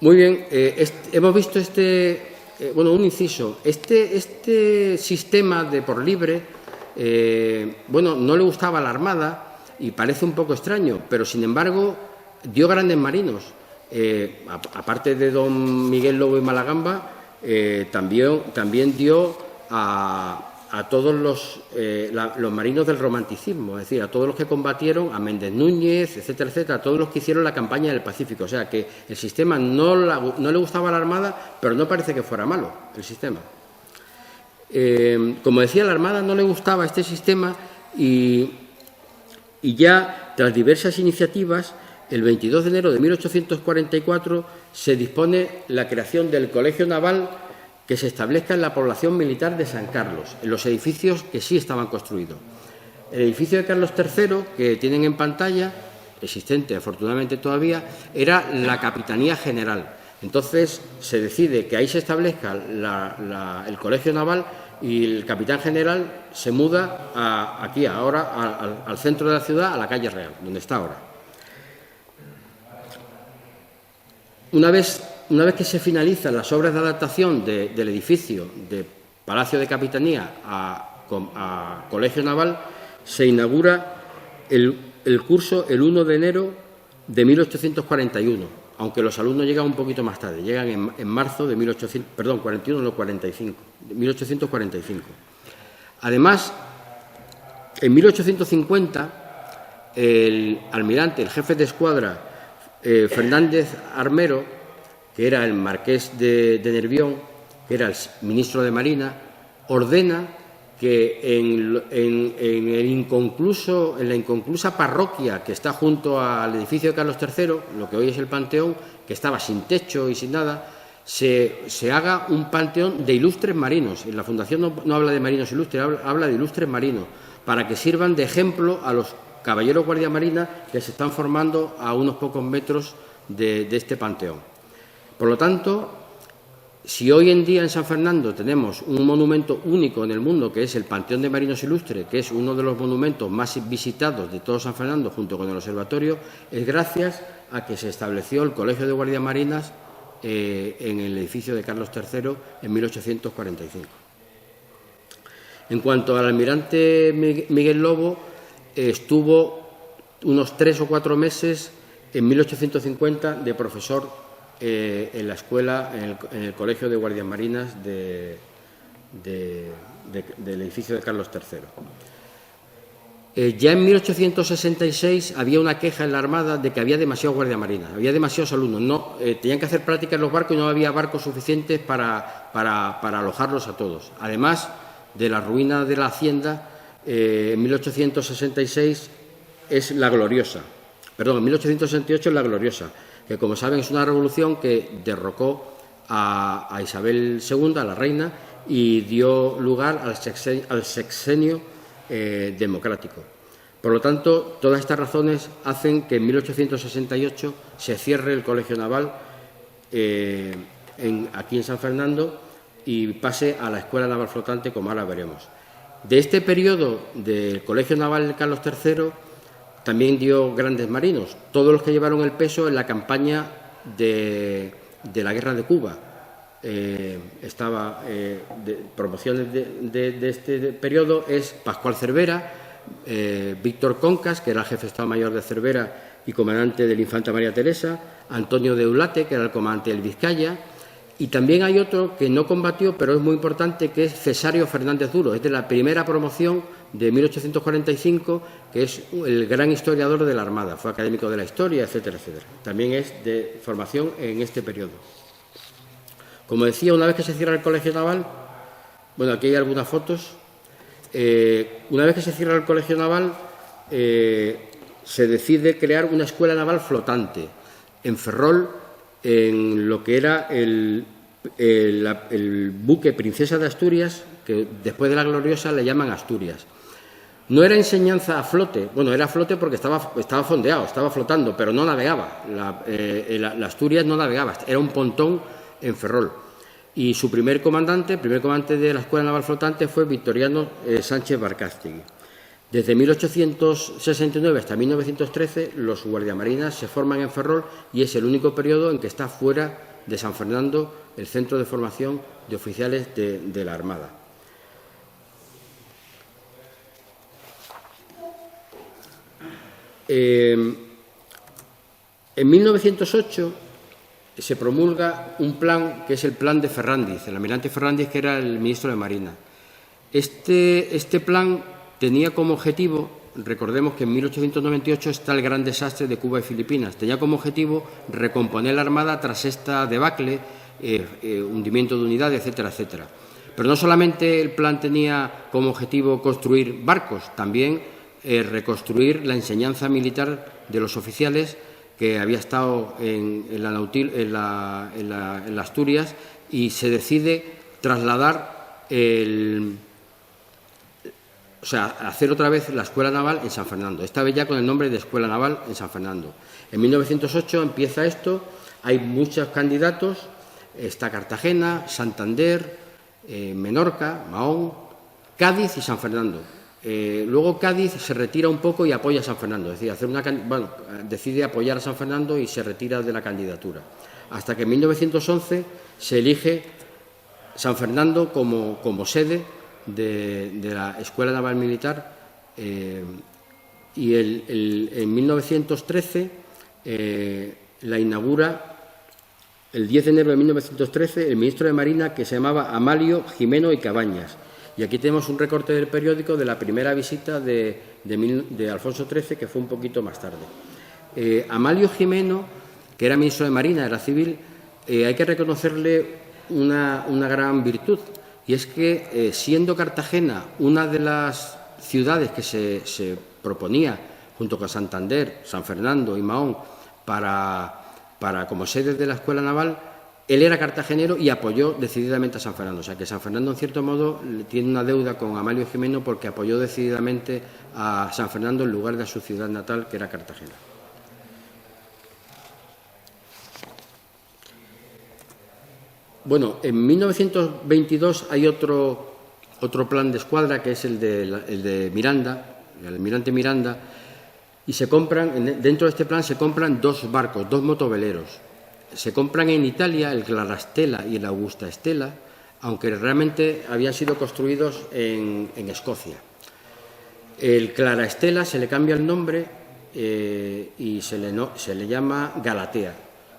Muy bien, hemos visto un inciso. Este sistema de por libre, no le gustaba a la Armada y parece un poco extraño, pero sin embargo dio grandes marinos. Aparte de don Miguel Lobo y Malagamba, también dio a todos los marinos del romanticismo, es decir, a todos los que combatieron, a Méndez Núñez, etcétera, etcétera, a todos los que hicieron la campaña del Pacífico. O sea, que el sistema no le gustaba a la Armada, pero no parece que fuera malo el sistema. Como decía, a la Armada no le gustaba este sistema y ya, tras diversas iniciativas, el 22 de enero de 1844 se dispone la creación del Colegio Naval, que se establezca en la población militar de San Carlos, en los edificios que sí estaban construidos. El edificio de Carlos III, que tienen en pantalla, existente afortunadamente todavía, era la Capitanía General. Entonces se decide que ahí se establezca el Colegio Naval, y el capitán general se muda aquí ahora al centro de la ciudad, a la calle Real, donde está ahora. Una vez una vez que se finalizan las obras de adaptación del edificio de Palacio de Capitanía a Colegio Naval, se inaugura el curso el 1 de enero de 1841, aunque los alumnos llegan un poquito más tarde, llegan en marzo de 1845. Además, en 1850, el almirante, el jefe de escuadra, Fernández Armero, que era el marqués de Nervión, que era el ministro de Marina, ordena que en la inconclusa parroquia que está junto al edificio de Carlos III, lo que hoy es el Panteón, que estaba sin techo y sin nada, se haga un panteón de ilustres marinos. En la Fundación no habla de marinos ilustres, habla de ilustres marinos, para que sirvan de ejemplo a los caballeros guardia marina que se están formando a unos pocos metros de este panteón. Por lo tanto, si hoy en día en San Fernando tenemos un monumento único en el mundo, que es el Panteón de Marinos Ilustres, que es uno de los monumentos más visitados de todo San Fernando, junto con el observatorio, es gracias a que se estableció el Colegio de Guardias Marinas en el edificio de Carlos III en 1845. En cuanto al almirante Miguel Lobo, estuvo unos 3 o 4 meses en 1850 de profesor en la escuela, en el Colegio de Guardias Marinas del edificio de Carlos III. Ya en 1866 había una queja en la Armada de que había demasiados guardias marinas, había demasiados alumnos. Tenían que hacer prácticas en los barcos y no había barcos suficientes para alojarlos a todos. Además de la ruina de la hacienda, en 1866 es la Gloriosa. Perdón, en 1868 es la Gloriosa, que, como saben, es una revolución que derrocó a Isabel II, a la reina, y dio lugar al sexenio democrático. Por lo tanto, todas estas razones hacen que en 1868 se cierre el Colegio Naval aquí en San Fernando y pase a la Escuela Naval Flotante, como ahora veremos. De este periodo del Colegio Naval Carlos III también dio grandes marinos, todos los que llevaron el peso en la campaña de la Guerra de Cuba. Promociones de este periodo es Pascual Cervera, Víctor Concas, que era el jefe de Estado Mayor de Cervera y comandante del Infanta María Teresa, Antonio de Ulate, que era el comandante del Vizcaya, y también hay otro que no combatió, pero es muy importante, que es Cesario Fernández Duro, es de la primera promoción de 1845, que es el gran historiador de la Armada, fue académico de la historia, etcétera, etcétera. También es de formación en este periodo. Como decía, una vez que se cierra el Colegio Naval, bueno, aquí hay algunas fotos. Una vez que se cierra el Colegio Naval, se decide crear una escuela naval flotante en Ferrol, en lo que era el buque Princesa de Asturias, que después de la Gloriosa le llaman Asturias. No era enseñanza a flote, bueno, era a flote porque estaba fondeado, estaba flotando, pero no navegaba. La Asturias no navegaba, era un pontón en Ferrol. Y su primer comandante de la Escuela Naval Flotante fue Victoriano Sánchez Barcástegui. Desde 1869 hasta 1913 los guardiamarinas se forman en Ferrol y es el único periodo en que está fuera de San Fernando el centro de formación de oficiales de la Armada. En 1908 se promulga un plan que es el plan de Ferrandiz, el almirante Ferrandiz, que era el ministro de Marina. Este plan tenía como objetivo, recordemos que en 1898 está el gran desastre de Cuba y Filipinas, tenía como objetivo recomponer la Armada tras esta debacle, hundimiento de unidades, etcétera, etcétera. Pero no solamente el plan tenía como objetivo construir barcos, también reconstruir la enseñanza militar de los oficiales que había estado en la Asturias, y se decide trasladar hacer otra vez la Escuela Naval en San Fernando, esta vez ya con el nombre de Escuela Naval en San Fernando. En 1908 empieza esto, hay muchos candidatos, está Cartagena, Santander, Menorca, Mahón, Cádiz y San Fernando. Luego Cádiz se retira un poco y apoya a San Fernando, es decir, decide apoyar a San Fernando y se retira de la candidatura. hasta que en 1911 se elige San Fernando como sede de la Escuela Naval Militar, y en 1913 la inaugura, el 10 de enero de 1913, el ministro de Marina, que se llamaba Amalio Gimeno y Cabañas. Y aquí tenemos un recorte del periódico de la primera visita de Alfonso XIII, que fue un poquito más tarde. Amalio Gimeno, que era ministro de Marina, era civil, hay que reconocerle una gran virtud, y es que, siendo Cartagena una de las ciudades que se proponía, junto con Santander, San Fernando y Mahón, para como sede de la Escuela Naval, él era cartagenero y apoyó decididamente a San Fernando. O sea, que San Fernando, en cierto modo, tiene una deuda con Amalio Gimeno porque apoyó decididamente a San Fernando en lugar de a su ciudad natal, que era Cartagena. Bueno, en 1922 hay otro plan de escuadra, que es el de Miranda, el almirante Miranda, y se compran, dentro de este plan se compran 2 barcos, 2 motoveleros. Se compran en Italia el Clarastella y el Augusta Stella, aunque realmente habían sido construidos en Escocia. El Clarastella se le cambia el nombre y se le llama Galatea,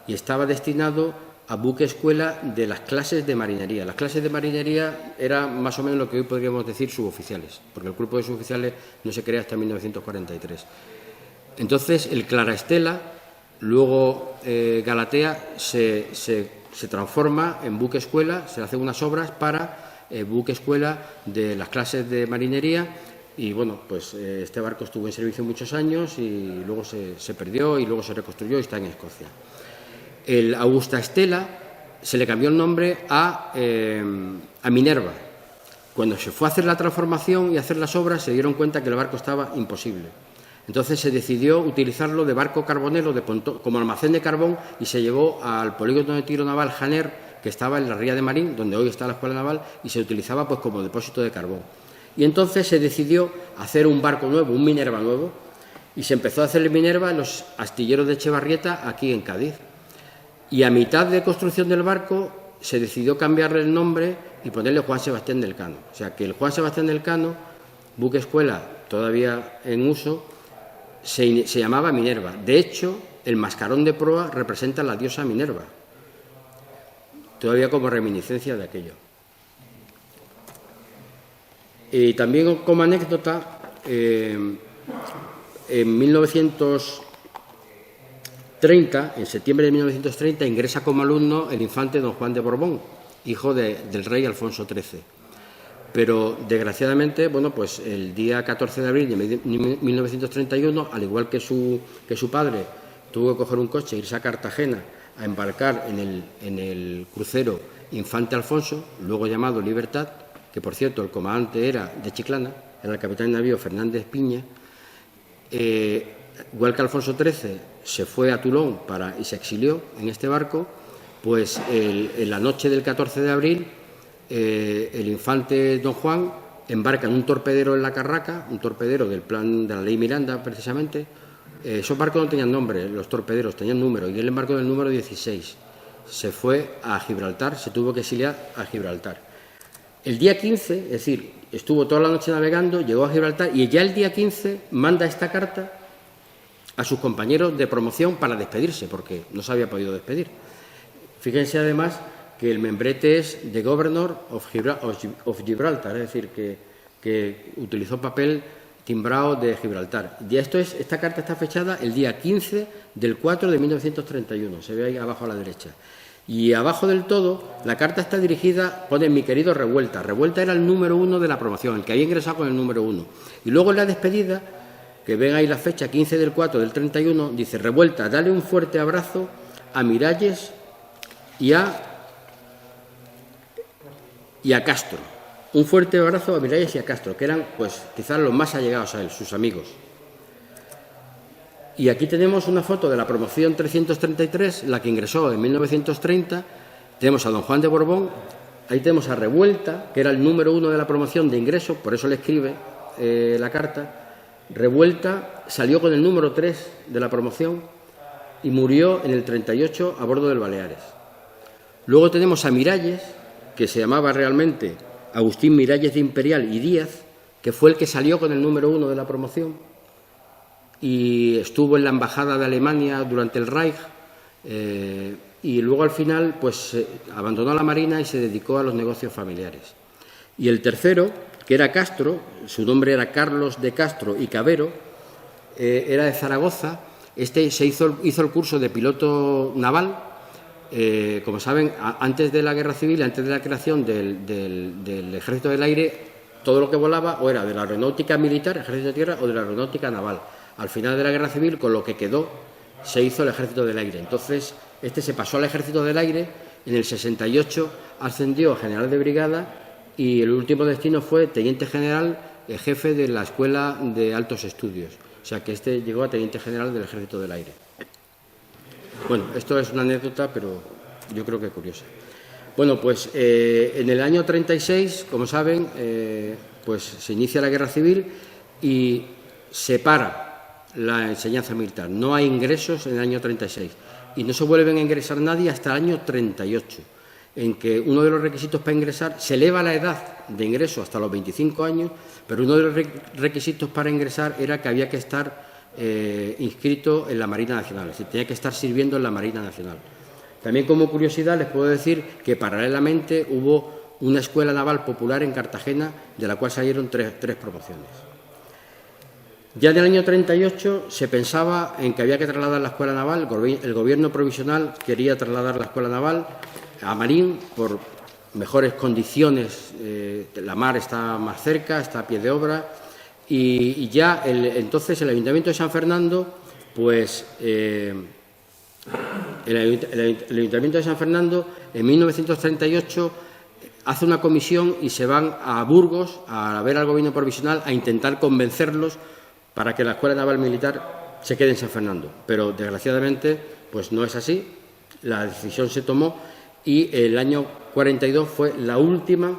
y estaba destinado a buque escuela de las clases de marinería. Las clases de marinería eran más o menos lo que hoy podríamos decir suboficiales, porque el cuerpo de suboficiales no se crea hasta 1943. Entonces, el Clarastella, luego Galatea, se transforma en buque escuela, se hacen unas obras para buque escuela de las clases de marinería, y bueno, pues este barco estuvo en servicio muchos años y luego se perdió y luego se reconstruyó y está en Escocia. El Augusta Stella se le cambió el nombre a Minerva. Cuando se fue a hacer la transformación y a hacer las obras, se dieron cuenta que el barco estaba imposible. Entonces se decidió utilizarlo de barco carbonero como almacén de carbón, y se llevó al polígono de tiro naval Janer, que estaba en la ría de Marín, donde hoy está la Escuela Naval, y se utilizaba pues como depósito de carbón. Y entonces se decidió hacer un barco nuevo, un Minerva nuevo, y se empezó a hacer el Minerva en los astilleros de Echevarrieta, aquí en Cádiz. Y a mitad de construcción del barco se decidió cambiarle el nombre y ponerle Juan Sebastián del Cano. O sea, que el Juan Sebastián del Cano, buque escuela todavía en uso, se llamaba Minerva. De hecho, el mascarón de proa representa a la diosa Minerva, todavía como reminiscencia de aquello. Y también como anécdota, en 1930, en septiembre de 1930, ingresa como alumno el infante don Juan de Borbón, hijo del rey Alfonso XIII. Pero, desgraciadamente, bueno, pues el día 14 de abril de 1931, al igual que su padre, tuvo que coger un coche e irse a Cartagena a embarcar en el crucero Infante Alfonso, luego llamado Libertad, que, por cierto, el comandante era de Chiclana, era el capitán de navío Fernández Piña. Igual que Alfonso XIII se fue a Toulon y se exilió en este barco, pues en la noche del 14 de abril, el infante don Juan embarca en un torpedero en la Carraca, un torpedero del plan de la ley Miranda, precisamente. Esos barcos no tenían nombre, los torpederos tenían número, y él embarcó en el número 16. Se fue a Gibraltar, se tuvo que exiliar a Gibraltar. El día 15, es decir, estuvo toda la noche navegando, llegó a Gibraltar, y ya el día 15 manda esta carta a sus compañeros de promoción para despedirse, porque no se había podido despedir. Fíjense, además, que el membrete es The Governor of Gibraltar, es decir, que utilizó papel timbrado de Gibraltar. Y esta carta está fechada el día 15 del 4 de 1931, se ve ahí abajo a la derecha. Y abajo del todo, la carta está dirigida, pone mi querido Revuelta. Revuelta era el número 1 de la promoción, el que había ingresado con el número 1. Y luego en la despedida, que ven ahí la fecha, 15 del 4 del 31, dice: Revuelta, dale un fuerte abrazo a Miralles y a Castro. Un fuerte abrazo a Miralles y a Castro, que eran, pues, quizás los más allegados a él, sus amigos. Y aquí tenemos una foto de la promoción 333, la que ingresó en 1930. Tenemos a don Juan de Borbón, ahí tenemos a Revuelta, que era el número 1 de la promoción de ingreso, por eso le escribe la carta. Revuelta salió con el número 3 de la promoción, y murió en el 38 a bordo del Baleares. Luego tenemos a Miralles, que se llamaba realmente Agustín Miralles de Imperial y Díaz, que fue el que salió con el número 1 de la promoción y estuvo en la embajada de Alemania durante el Reich, y luego al final pues abandonó la Marina y se dedicó a los negocios familiares. Y el tercero, que era Castro, su nombre era Carlos de Castro y Cabero, era de Zaragoza. Este hizo el curso de piloto naval. Como saben, antes de la Guerra Civil, antes de la creación del Ejército del Aire, todo lo que volaba o era de la aeronáutica militar, Ejército de Tierra, o de la aeronáutica naval. Al final de la Guerra Civil, con lo que quedó, se hizo el Ejército del Aire. Entonces, este se pasó al Ejército del Aire, en el 68 ascendió a general de brigada y el último destino fue teniente general, jefe de la Escuela de Altos Estudios. O sea que este llegó a teniente general del Ejército del Aire. Bueno, esto es una anécdota, pero yo creo que curiosa. Bueno, pues en el año 36, como saben, pues se inicia la Guerra Civil y se para la enseñanza militar. No hay ingresos en el año 36 y no se vuelven a ingresar nadie hasta el año 38, en que uno de los requisitos para ingresar, se eleva la edad de ingreso hasta los 25 años, pero uno de los requisitos para ingresar era que había que estar inscrito en la Marina Nacional, es decir, tenía que estar sirviendo en la Marina Nacional. También, como curiosidad, les puedo decir que paralelamente hubo una escuela naval popular en Cartagena, de la cual salieron tres promociones. Ya en el año 38 se pensaba en que había que trasladar la escuela naval. El gobierno provisional quería trasladar la escuela naval a Marín por mejores condiciones. La mar está más cerca, está a pie de obra. Y ya entonces el Ayuntamiento de San Fernando, pues el Ayuntamiento de San Fernando en 1938 hace una comisión y se van a Burgos a ver al gobierno provisional a intentar convencerlos para que la Escuela Naval Militar se quede en San Fernando. Pero desgraciadamente pues no es así, la decisión se tomó y el año 42 fue la última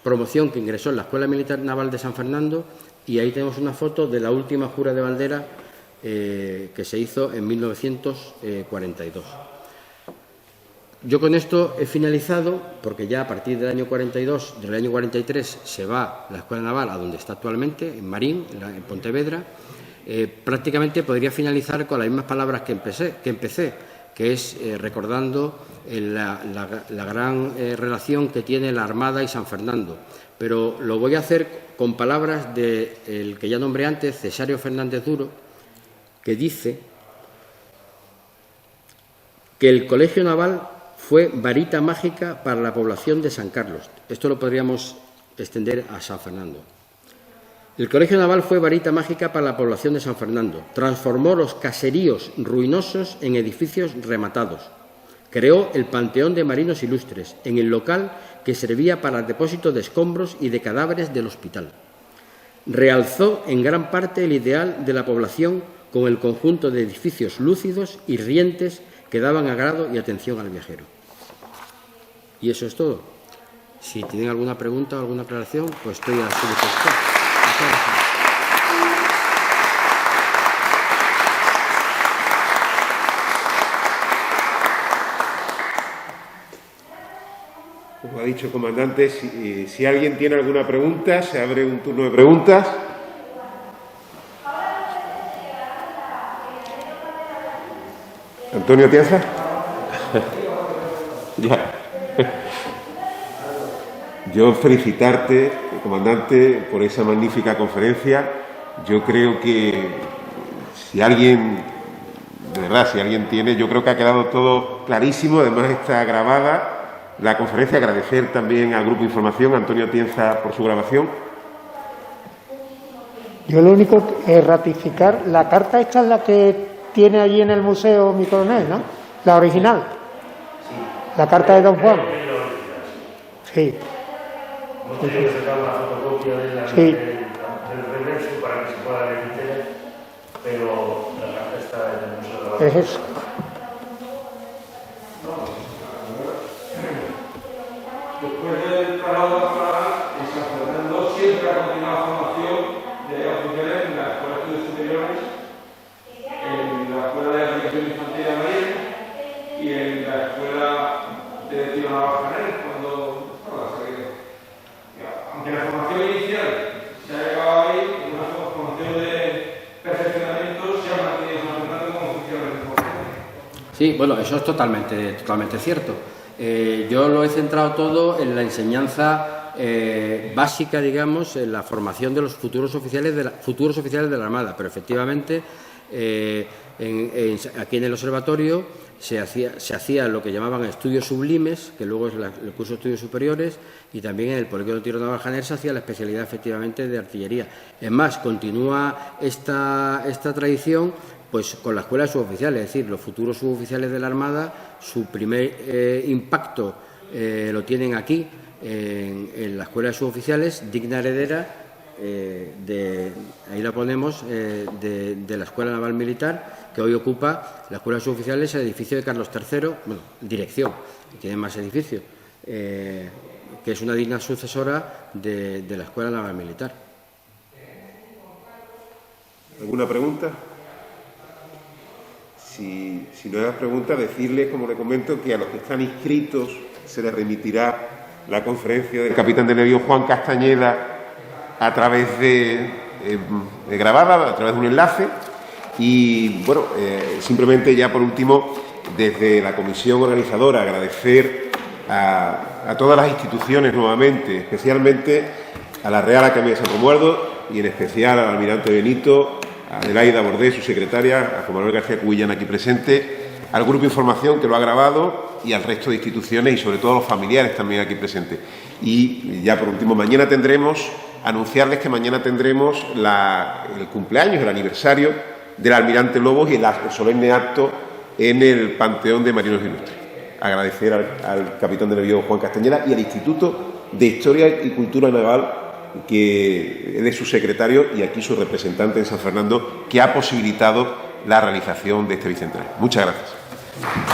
promoción que ingresó en la Escuela Militar Naval de San Fernando. Y ahí tenemos una foto de la última jura de bandera que se hizo en 1942. Yo con esto he finalizado, porque ya a partir del año 42, del año 43, se va la Escuela Naval a donde está actualmente, en Marín, en Pontevedra. Prácticamente podría finalizar con las mismas palabras que empecé, que es recordando la gran relación que tiene la Armada y San Fernando. Pero lo voy a hacer con palabras del que ya nombré antes, Cesario Fernández Duro, que dice que el Colegio Naval fue varita mágica para la población de San Carlos. Esto lo podríamos extender a San Fernando. El Colegio Naval fue varita mágica para la población de San Fernando. Transformó los caseríos ruinosos en edificios rematados. Creó el Panteón de Marinos Ilustres, en el local que servía para el depósito de escombros y de cadáveres del hospital. Realzó en gran parte el ideal de la población con el conjunto de edificios lúcidos y rientes que daban agrado y atención al viajero. Y eso es todo. Si tienen alguna pregunta o alguna aclaración, pues estoy a su disposición. Muchas gracias. Como ha dicho el comandante, si alguien tiene alguna pregunta, se abre un turno de preguntas. ¿Antonio Tienza? Ya. Yo felicitarte, comandante, por esa magnífica conferencia. Yo creo que si alguien, de verdad, si alguien tiene, yo creo que ha quedado todo clarísimo, además está grabada la conferencia. Agradecer también al Grupo de Información, Antonio Tienza, por su grabación. Yo lo único es ratificar, la carta esta es la que tiene allí en el museo mi coronel, ¿no? La original. La carta de Don Juan. Sí. Hemos tenido que sacar una fotocopia del reverso para que se pueda leer, pero la carta está en el museo de la... Es eso. Después del parado laboral, en San Fernando siempre ha continuado la formación de oficiales en la Escuela de Estudios Superiores, en la Escuela de Aplicación Infantil Sí, bueno, eso es totalmente cierto. Yo lo he centrado todo en la enseñanza básica, digamos, en la formación de los futuros oficiales de la Armada, pero efectivamente aquí en el observatorio se hacía lo que llamaban estudios sublimes, que luego es el curso de estudios superiores, y también en el Polígono Tiro Naval Janer se hacía la especialidad efectivamente de artillería. Es más, continúa esta tradición pues con la escuela de suboficiales, es decir, los futuros suboficiales de la Armada, su primer impacto lo tienen aquí, en la escuela de suboficiales, digna heredera, ahí la ponemos, de la Escuela Naval Militar, que hoy ocupa la escuela de suboficiales, el edificio de Carlos III, bueno, dirección, tiene más edificios, que es una digna sucesora de la Escuela Naval Militar. ¿Alguna pregunta? Si no hay más preguntas, decirles, como le comento, que a los que están inscritos se les remitirá la conferencia del capitán de navío Juan Castañeda a través de grabada, a través de un enlace. Y, bueno, simplemente ya por último, desde la comisión organizadora, agradecer a todas las instituciones nuevamente, especialmente a la Real Academia de San Romualdo y en especial al almirante Benito, a Adelaida Bordé, su secretaria, a Juan Manuel García Cubillán aquí presente, al Grupo Información que lo ha grabado y al resto de instituciones y sobre todo a los familiares también aquí presentes. Y ya por último, anunciarles que mañana tendremos el cumpleaños, el aniversario del almirante Lobos y el solemne acto en el Panteón de Marinos Ilustres. Agradecer al capitán de navío Juan Castañeda y al Instituto de Historia y Cultura Naval, que él es su secretario y aquí su representante en San Fernando, que ha posibilitado la realización de este bicentenario. Muchas gracias.